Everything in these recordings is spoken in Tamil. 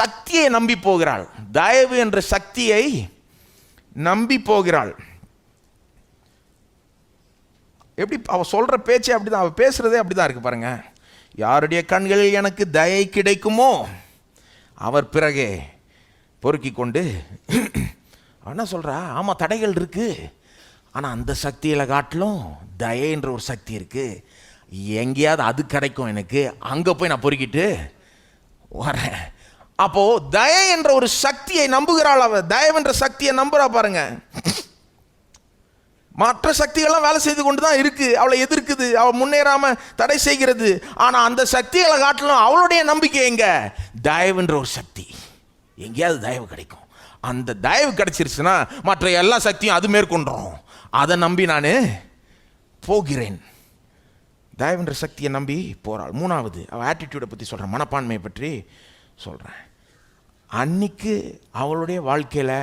சக்தியை நம்பி போகிறாள். தயவு என்ற சக்தியை நம்பி போகிறாள். எப்படி அவ சொல்ற பேச்சே அப்படிதான், அவ பேசுறதே அப்படிதான் இருக்கு பாருங்க. யாருடைய கண்களில் எனக்கு தயை கிடைக்குமோ அவர் பிறகே பொறுக்கி கொண்டு என்ன சொல்றா, ஆமா தடைகள் இருக்கு, ஆனா அந்த சக்தியில காட்டிலும் தயைன்ற ஒரு சக்தி இருக்கு. எங்கேயாவது அது கிடைக்கும் எனக்கு, அங்க போய் நான் பொறுக்கிட்டு வரேன். அப்போ தயை என்ற ஒரு சக்தியை நம்புகிறாள். அவ தயவென்ற சக்தியை நம்புறா பாருங்க. மற்ற சக்திகள்லாம் வேலை செய்து கொண்டு தான் இருக்கு, அவளை எதிர்க்குது, அவள் முன்னேறாம தடை செய்கிறது. ஆனா அந்த சக்திகளை காட்டிலும் அவளுடைய நம்பிக்கை எங்க? தயவுன்ற ஒரு சக்தி. எங்கேயாவது தயவு கிடைக்கும், அந்த தயவு கிடைச்சிருச்சுன்னா மற்ற எல்லா சக்தியும் அது மேற்கொண்டோம். அதை நம்பி நான் போகிறேன். தயவுன்ற சக்தியை நம்பி போறாள். மூணாவது அவள் ஆட்டிடியூடை பற்றி சொல்கிறேன், மனப்பான்மையை பற்றி சொல்கிறேன். அன்னைக்கு அவளுடைய வாழ்க்கையில்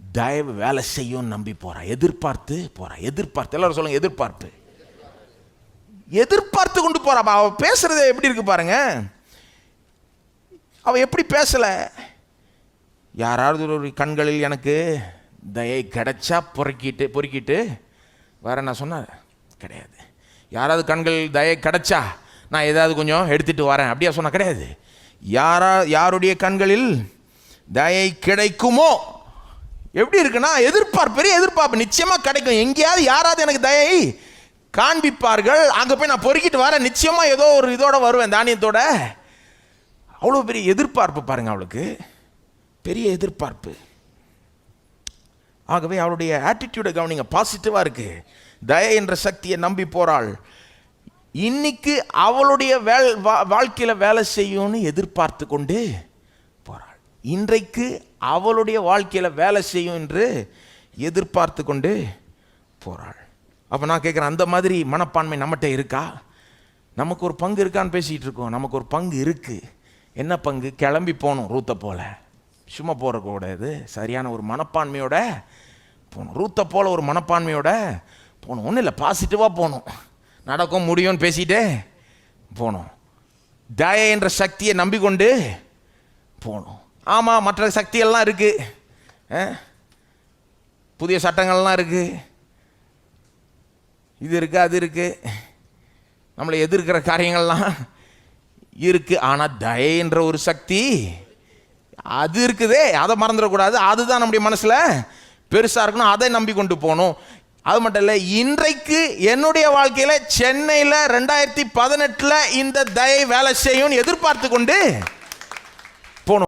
தயவு வேலை செய்யும் நம்பி போறா, எதிர்பார்த்து போறா. எதிர்பார்த்து, எல்லாரும் சொல்லுங்க எதிர்பார்ப்பு. எதிர்பார்த்து கொண்டு போறா. அவ பேசுறது எப்படி இருக்கு பாருங்க. அவ எப்படி பேசல, யாராவது ஒரு கண்களில் எனக்கு தயை கிடைச்சா பொறுக்கிட்டு வேற நான் சொன்ன கிடையாது. யாராவது கண்களில் தயை கிடைச்சா நான் ஏதாவது கொஞ்சம் எடுத்துட்டு வரேன் அப்படியா சொன்ன கிடையாது. யாருடைய கண்களில் தயை கிடைக்குமோ எப்படி இருக்குன்னா எதிர்பார்ப்பு, பெரிய எதிர்பார்ப்பு. நிச்சயமா கிடைக்கும், எங்கேயாவது யாராவது எனக்கு தயை காண்பிப்பார்கள், அங்க போய் நான் பொறுக்கிட்டு வரேன், நிச்சயமா ஏதோ ஒரு இதோட வருவேன், தானியத்தோட. அவ்வளோ பெரிய எதிர்பார்ப்பு பாருங்க, அவளுக்கு பெரிய எதிர்பார்ப்பு. ஆகவே அவளுடைய ஆட்டிடியூடை கவனிங்க, பாசிட்டிவா இருக்கு. தயை என்ற சக்தியை நம்பி போறாள். இன்னைக்கு அவளுடைய வாழ்க்கையில வேலை செய்யும்னு எதிர்பார்த்து கொண்டு போறாள். இன்றைக்கு அவளுடைய வாழ்க்கையில வேலை செய்யும் என்று எதிர்பார்த்து கொண்டு போறாள். அப்ப நான் கேட்கிறேன், அந்த மாதிரி மனப்பான்மை நம்மகிட்ட இருக்கா? நமக்கு ஒரு பங்கு இருக்கான்னு பேசிட்டு இருக்கோம். நமக்கு ஒரு பங்கு இருக்கு. என்ன பங்கு? கிளம்பி போகணும். ரூத்தை போல சும்மா போறக்கூடாது, சரியான ஒரு மனப்பான்மையோட போகணும். ரூத்தை போல ஒரு மனப்பான்மையோட போகணும். ஒன்றும் இல்லை, பாசிட்டிவாக போகணும், நடக்கும் முடியும்னு பேசிட்டே போகணும். தயை என்ற சக்தியை நம்பிக்கொண்டு போகணும். ஆமாம், மற்ற சக்திகள்லாம் இருக்கு, புதிய சட்டங்கள்லாம் இருக்கு, இது இருக்கு அது இருக்கு, நம்மளை எதிர்க்கிற காரியங்கள்லாம் இருக்கு. ஆனால் தயை என்ற ஒரு சக்தி அது இருக்குதே, அதை மறந்துடக்கூடாது. அதுதான் நம்முடைய மனசுல பெருசா இருக்கணும், அதை நம்பி கொண்டு போகணும். அது மட்டும் இல்லை, இன்றைக்கு என்னுடைய வாழ்க்கையில சென்னையில் 2018 இந்த தயை வேலை செய்யும் எதிர்பார்த்து கொண்டு